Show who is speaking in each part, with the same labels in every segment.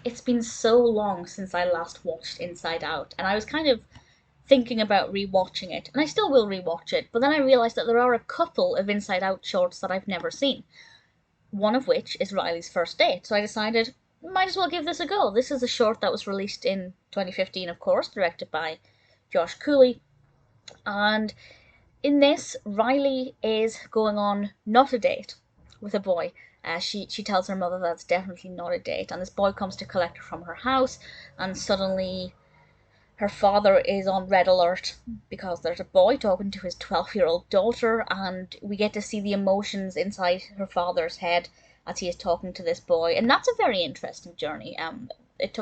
Speaker 1: It's been so long since I last watched Inside Out, and I was kind of thinking about rewatching it, and I still will rewatch it, but then I realised that there are a couple of Inside Out shorts that I've never seen. One of which is Riley's first date, so I decided might as well give this a go. This is a short that was released in 2015, of course, directed by Josh Cooley, and in this, Riley is going on not a date with a boy. She tells her mother that's definitely not a date, and this boy comes to collect her from her house, and suddenly her father is on red alert because there's a boy talking to his 12-year-old daughter, and we get to see the emotions inside her father's head as he is talking to this boy, and that's a very interesting journey. It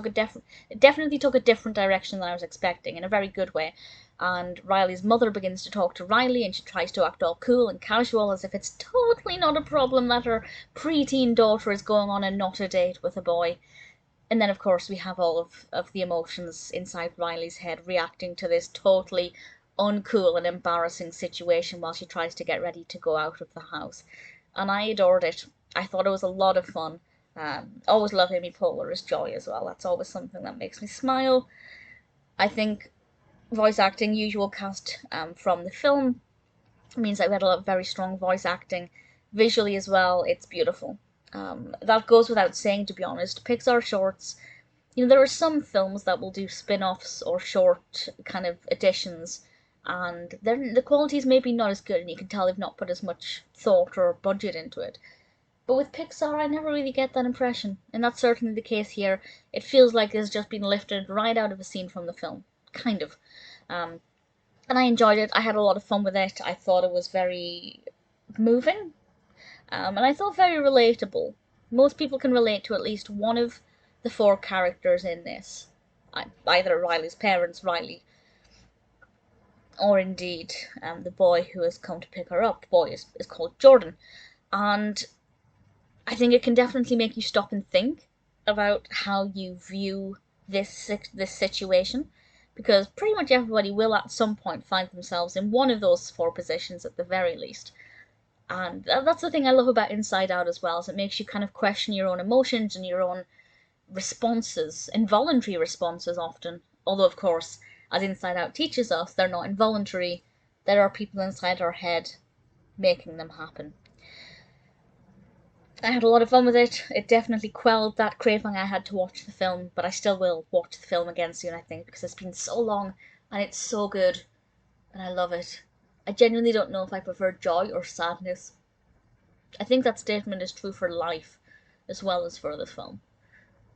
Speaker 1: definitely took a different direction than I was expecting in a very good way. And Riley's mother begins to talk to Riley, and she tries to act all cool and casual as if it's totally not a problem that her preteen daughter is going on a not a date with a boy. And then, of course, we have all of the emotions inside Riley's head reacting to this totally uncool and embarrassing situation while she tries to get ready to go out of the house. And I adored it. I thought it was a lot of fun. Always love Amy Poehler as Joy as well. That's always something that makes me smile. I think voice acting, usual cast from the film, means that we had a lot of very strong voice acting. Visually as well, it's beautiful. That goes without saying, to be honest. Pixar shorts, there are some films that will do spin-offs or short kind of editions, and the quality is maybe not as good, and you can tell they've not put as much thought or budget into it. But with Pixar, I never really get that impression, and that's certainly the case here. It feels like it's just been lifted right out of a scene from the film, kind of. Um, and I enjoyed it. I had a lot of fun with it. I thought it was very moving, and I thought very relatable. Most people can relate to at least one of the four characters in this. Either Riley's parents, Riley, or indeed the boy who has come to pick her up. The boy is called Jordan. And I think it can definitely make you stop and think about how you view this situation, because pretty much everybody will at some point find themselves in one of those four positions at the very least. And that's the thing I love about Inside Out as well, is it makes you kind of question your own emotions and your own responses, involuntary responses often. Although, of course, as Inside Out teaches us, they're not involuntary. There are people inside our head making them happen. I had a lot of fun with it. It definitely quelled that craving I had to watch the film, but I still will watch the film again soon, I think, because it's been so long and it's so good and I love it. I genuinely don't know if I prefer joy or sadness. I think that statement is true for life as well as for the film.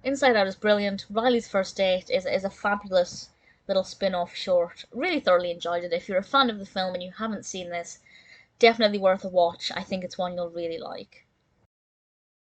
Speaker 1: Inside Out is brilliant. Riley's First Date is a fabulous little spin-off short. Really thoroughly enjoyed it. If you're a fan of the film and you haven't seen this, definitely worth a watch. I think it's one you'll really like.